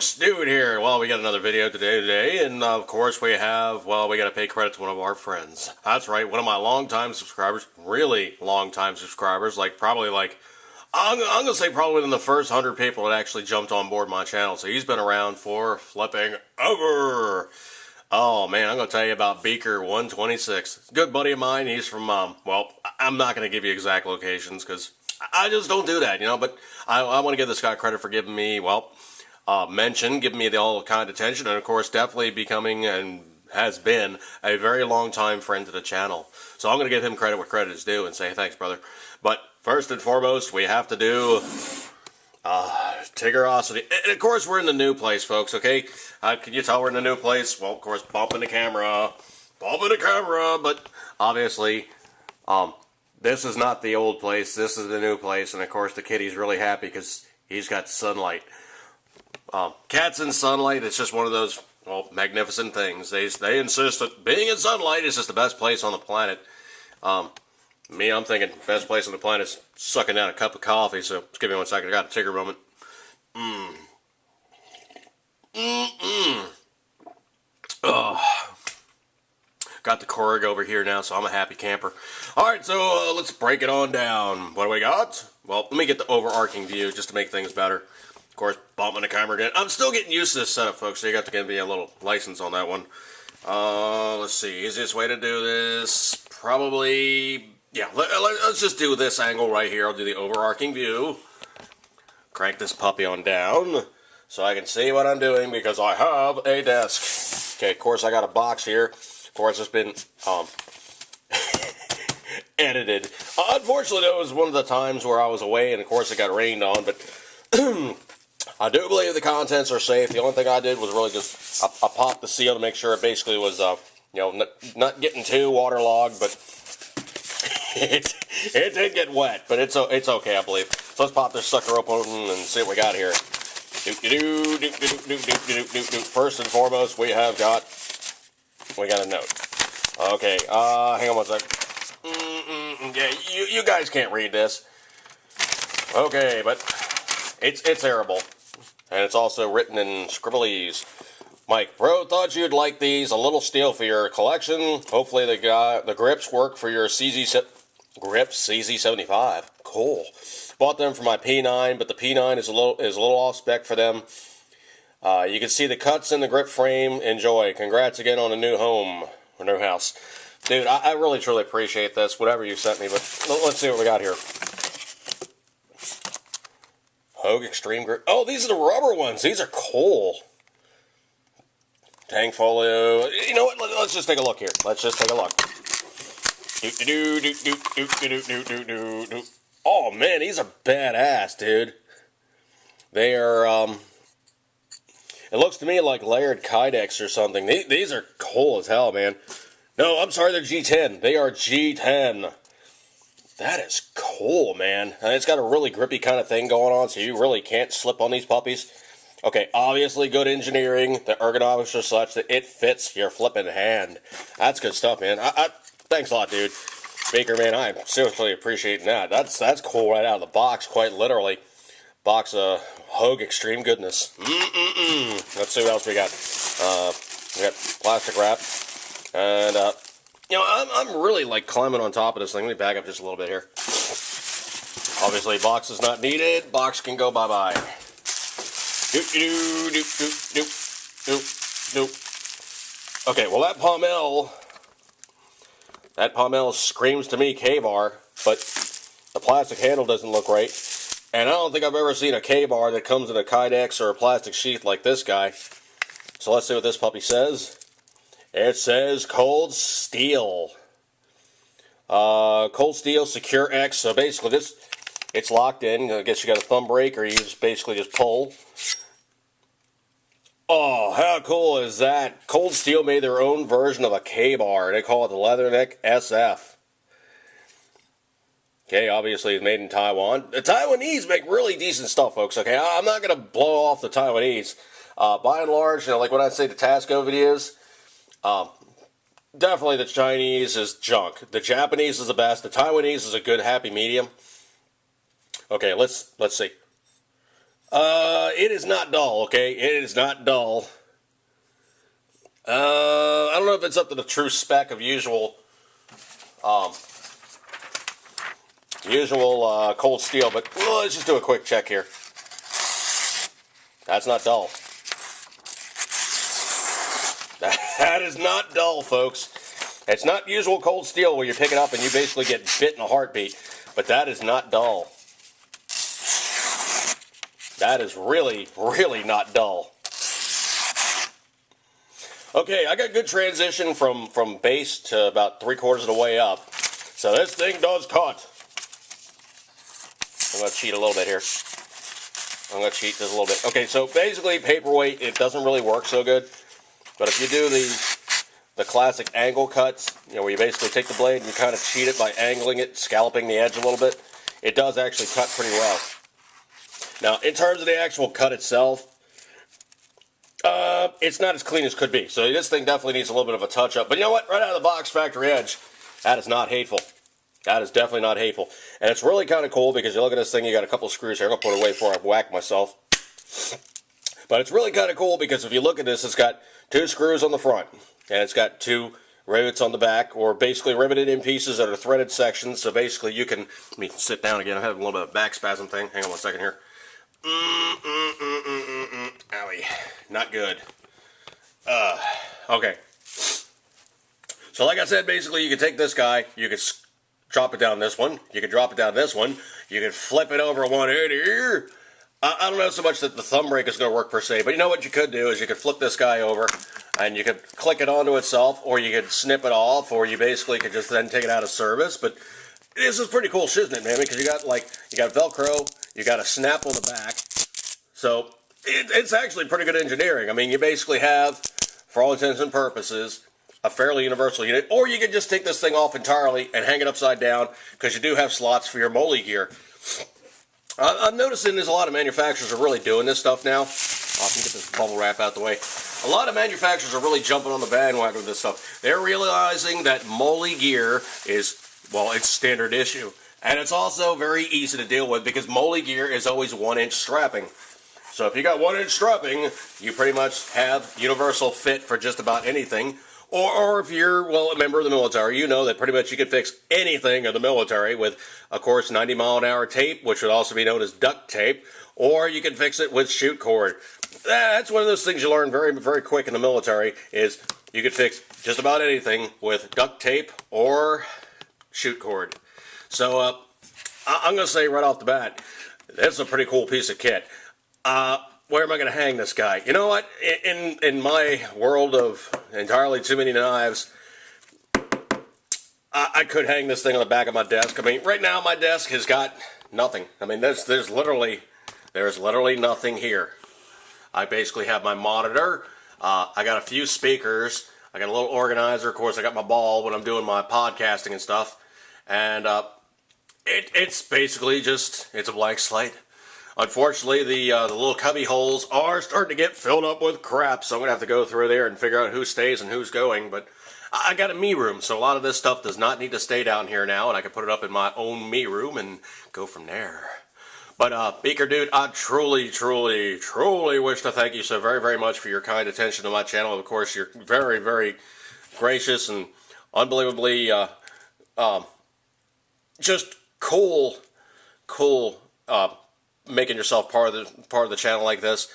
folks, Dude here. Well, we got another video today, and of course we have, well, we got to pay credit to one of our friends. That's right, one of my longtime subscribers, really longtime subscribers, I'm going to say probably within the first 100 people that actually jumped on board my channel. So he's been around for flipping ever. Oh man, I'm going to tell you about Beaker126. Good buddy of mine. He's from, well, I'm not going to give you exact locations because I just don't do that, but I want to give this guy credit for giving me, well, giving me all kind of attention, and of course definitely becoming and has been a very long time friend to the channel. So I'm going to give him credit where credit is due and say thanks, brother. But first and foremost, we have to do Tiggerosity. And of course we're in the new place, folks, okay? Can you tell we're in the new place? Well, of course, bumping the camera, but obviously, this is not the old place, this is the new place, and of course the kitty's really happy because he's got sunlight. Cats in sunlight, it's just one of those, well, magnificent things. They insist that being in sunlight is just the best place on the planet. Me, I'm thinking best place on the planet is sucking down a cup of coffee, so just give me 1 second, I got a Tigger moment. Got the Korg over here now, so I'm a happy camper. Alright, so let's break it on down. What do we got? Well, let me get the overarching view just to make things better. Of course, bumping the camera again. I'm still getting used to this setup, folks, so you got to give me a little license on that one. Let's see. Easiest way to do this, probably, yeah, let's just do this angle right here. I'll do the overarching view. Crank this puppy on down so I can see what I'm doing because I have a desk. Okay, of course, I got a box here. Of course, it's been edited. Unfortunately, it was one of the times where I was away, and of course, it got rained on, but I do believe the contents are safe. The only thing I did was really just, I popped the seal to make sure it basically was, not getting too waterlogged, but it did get wet, but it's okay, I believe. So let's pop this sucker open and see what we got here. First and foremost, we got a note. Okay, hang on 1 sec. Yeah, you guys can't read this. Okay, but it's terrible. And it's also written in scribblese. Mike, bro, thought you'd like these. A little steel for your collection. Hopefully the grips work for your CZ75. Cool. Bought them for my P9, but the P9 is a little off spec for them. You can see the cuts in the grip frame. Enjoy. Congrats again on a new home or new house. Dude, I really truly appreciate this, whatever you sent me, but let's see what we got here. Hogue Extreme Grip. Oh, these are the rubber ones. These are cool. Tank folio. You know what? Let's just take a look here. Let's just take a look. Oh, man, these are badass, dude. They are, it looks to me like layered Kydex or something. These are cool as hell, man. No, I'm sorry, they're G10. They are G10. That is cool, man. And it's got a really grippy kind of thing going on, so you really can't slip on these puppies. Okay, obviously good engineering. The ergonomics are such that it fits your flipping hand. That's good stuff, man. Thanks a lot, dude. Baker, man, I seriously appreciate that. That's cool right out of the box, quite literally. Box of Hogue Extreme goodness. Let's see what else we got. We got plastic wrap. And, I'm really, climbing on top of this thing. Let me back up just a little bit here. Obviously, box is not needed. Box can go bye-bye. Okay, well, that Pommel screams to me K-bar, but the plastic handle doesn't look right. And I don't think I've ever seen a K-bar that comes in a Kydex or a plastic sheath like this guy. So let's see what this puppy says. It says Cold Steel. Cold Steel Secure X. So basically it's locked in. I guess you got a thumb brake or you just basically just pull. Oh, how cool is that? Cold Steel made their own version of a K-bar. They call it the Leatherneck SF. Okay, obviously it's made in Taiwan. The Taiwanese make really decent stuff, folks. Okay, I'm not going to blow off the Taiwanese. By and large, like when I say the Tasco videos, definitely the Chinese is junk. The Japanese is the best. The Taiwanese is a good happy medium. Okay, let's see. It is not dull, okay? It is not dull. I don't know if it's up to the true spec of usual cold steel, but let's just do a quick check here. That's not dull. That is not dull, folks. It's not usual cold steel where you pick it up and you basically get bit in a heartbeat, but that is not dull. That is really, really not dull. Okay, I got good transition from base to about 3/4 of the way up. So this thing does cut. I'm going to cheat a little bit here. I'm going to cheat just a little bit. Okay, so basically paperweight, it doesn't really work so good. But if you do the classic angle cuts, you know, where you basically take the blade and you kind of cheat it by angling it, scalloping the edge a little bit, it does actually cut pretty well. Now, in terms of the actual cut itself, it's not as clean as could be. So this thing definitely needs a little bit of a touch-up. But you know what? Right out of the box, factory edge, that is not hateful. That is definitely not hateful. And it's really kind of cool because you look at this thing, you got a couple of screws here. I'm going to put it away before I whack myself. But it's really kind of cool because if you look at this, it's got 2 screws on the front. And it's got 2 rivets on the back, or basically riveted in pieces that are threaded sections. So basically you can, let me sit down again. I'm having a little bit of back spasm thing. Hang on one second here. Owie. Not good. Okay. So like I said, basically you can take this guy, you can drop it down this one, you can drop it down this one, you can flip it over one end here. I don't know so much that the thumb brake is going to work per se, but you know what you could do is you could flip this guy over and you could click it onto itself, or you could snip it off, or you basically could just then take it out of service. But this is pretty cool, isn't it, man? Because you got Velcro, you got a snap on the back. So it's actually pretty good engineering. I mean, you basically have, for all intents and purposes, a fairly universal unit. Or you could just take this thing off entirely and hang it upside down, because you do have slots for your MOLLE gear. I'm noticing there's a lot of manufacturers are really doing this stuff now. I can get this bubble wrap out the way. A lot of manufacturers are really jumping on the bandwagon with this stuff. They're realizing that MOLLE gear is, well, it's standard issue. And it's also very easy to deal with because MOLLE gear is always 1-inch strapping. So if you got 1-inch strapping, you pretty much have universal fit for just about anything. Or if you're, well, a member of the military, you know that pretty much you can fix anything in the military with, of course, 90-mile-an-hour tape, which would also be known as duct tape, or you can fix it with chute cord. That's one of those things you learn very, very quick in the military, is you can fix just about anything with duct tape or chute cord. So I'm going to say right off the bat, this is a pretty cool piece of kit. Where am I going to hang this guy? You know what? In my world of entirely too many knives, I could hang this thing on the back of my desk. I mean, right now my desk has got nothing. I mean, there's literally nothing here. I basically have my monitor. I got a few speakers. I got a little organizer. Of course, I got my ball when I'm doing my podcasting and stuff. And it's basically just, it's a blank slate. Unfortunately, the little cubby holes are starting to get filled up with crap, so I'm going to have to go through there and figure out who stays and who's going. But I got a me room, so a lot of this stuff does not need to stay down here now, and I can put it up in my own me room and go from there. But, Beaker Dude, I truly, truly, truly wish to thank you so very, very much for your kind attention to my channel. Of course, you're very, very gracious and unbelievably just cool, making yourself part of the channel like this.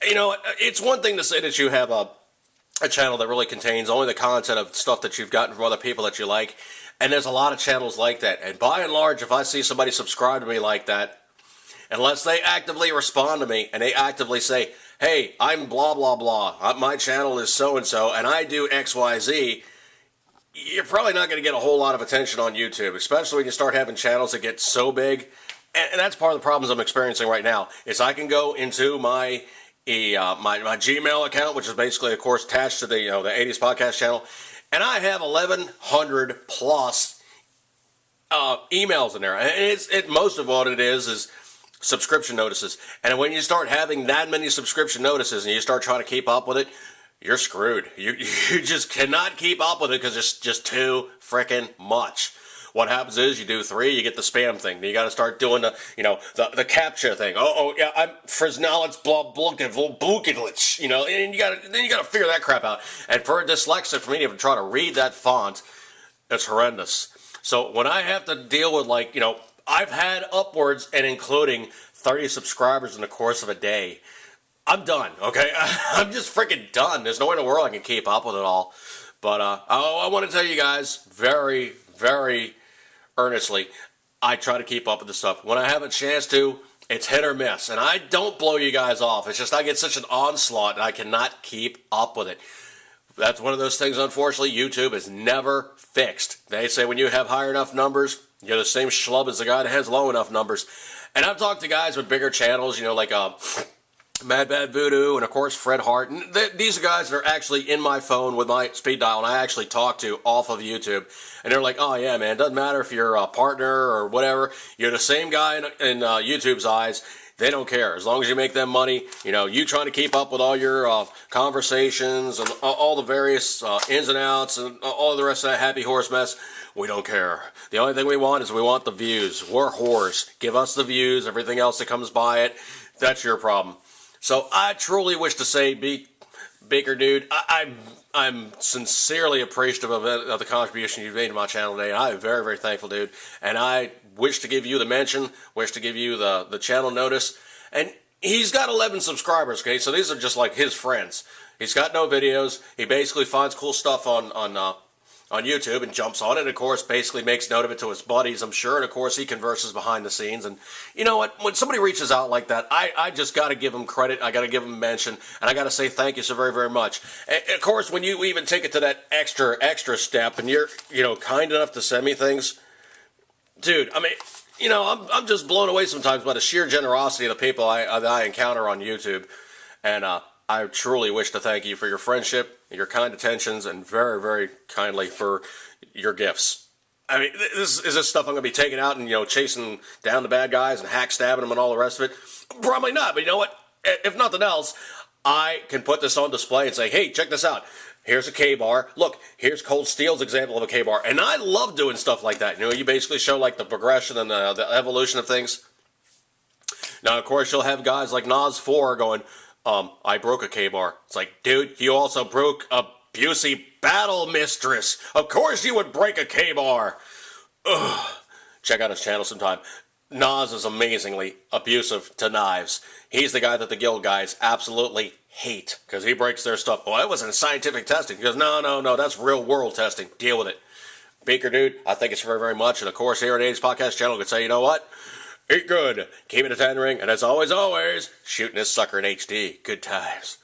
You know, it's one thing to say that you have a channel that really contains only the content of stuff that you've gotten from other people that you like, and there's a lot of channels like that. And by and large, if I see somebody subscribe to me like that, unless they actively respond to me and they actively say, hey, I'm blah blah blah, my channel is so and so, and I do XYZ, you're probably not going to get a whole lot of attention on YouTube, especially when you start having channels that get so big. And that's part of the problems I'm experiencing right now, is I can go into my Gmail account, which is basically, of course, attached to the 80s podcast channel, and I have 1,100 plus emails in there. And most of what it is subscription notices. And when you start having that many subscription notices and you start trying to keep up with it, you're screwed. You just cannot keep up with it because it's just too freaking much. What happens is you do 3, you get the spam thing. Then you got to start doing the captcha thing. Oh yeah, I'm Fresnalitz Blukidlich, and you got to figure that crap out. And for a dyslexic, for me to try to read that font, it's horrendous. So when I have to deal with I've had upwards and including 30 subscribers in the course of a day. I'm done, okay? I'm just freaking done. There's no way in the world I can keep up with it all. But I want to tell you guys very, very earnestly, I try to keep up with this stuff. When I have a chance to, it's hit or miss. And I don't blow you guys off. It's just I get such an onslaught that I cannot keep up with it. That's one of those things, unfortunately, YouTube is never fixed. They say when you have high enough numbers, you're the same schlub as the guy that has low enough numbers. And I've talked to guys with bigger channels, like Mad Bad Voodoo, and of course Fred Hart. And these are guys that are actually in my phone with my speed dial, and I actually talk to off of YouTube. And they're like, oh yeah, man, it doesn't matter if you're a partner or whatever. You're the same guy in YouTube's eyes. They don't care. As long as you make them money, you trying to keep up with all your conversations and all the various ins and outs and all the rest of that happy horse mess, we don't care. The only thing we want is we want the views. We're whores. Give us the views. Everything else that comes by it, that's your problem. So I truly wish to say, Baker dude, I'm sincerely appreciative of the contribution you've made to my channel today. And I'm very, very thankful, dude. And I wish to give you the mention, wish to give you the channel notice. And he's got 11 subscribers, okay? So these are just like his friends. He's got no videos. He basically finds cool stuff on YouTube and jumps on it, and of course basically makes note of it to his buddies, I'm sure, and of course he converses behind the scenes. And you know what, when somebody reaches out like that, I just got to give him credit, I got to give him a mention, and I got to say thank you so very, very much. And of course, when you even take it to that extra step, and you're kind enough to send me things, dude, I mean, I'm just blown away sometimes by the sheer generosity of the people I encounter on YouTube. And I truly wish to thank you for your friendship, your kind attentions, and very, very kindly for your gifts. I mean, is this stuff I'm going to be taking out and, chasing down the bad guys and hack stabbing them and all the rest of it? Probably not, but you know what? If nothing else, I can put this on display and say, hey, check this out. Here's a K-bar. Look, here's Cold Steel's example of a K-bar. And I love doing stuff like that. You basically show, the progression and the evolution of things. Now, of course, you'll have guys like Nas4 going, I broke a K-bar. It's like, dude, you also broke a Busey Battle Mistress. Of course you would break a K-bar. Ugh. Check out his channel sometime. Nas is amazingly abusive to knives. He's the guy that the guild guys absolutely hate because he breaks their stuff. Oh, that wasn't scientific testing. He goes, no, that's real world testing. Deal with it. Baker, dude, I thank you very, very much. And of course, here at 80s Podcast Channel, we could say, you know what? Eat good, keep it a 10 ring, and as always, shooting this sucker in HD. Good times.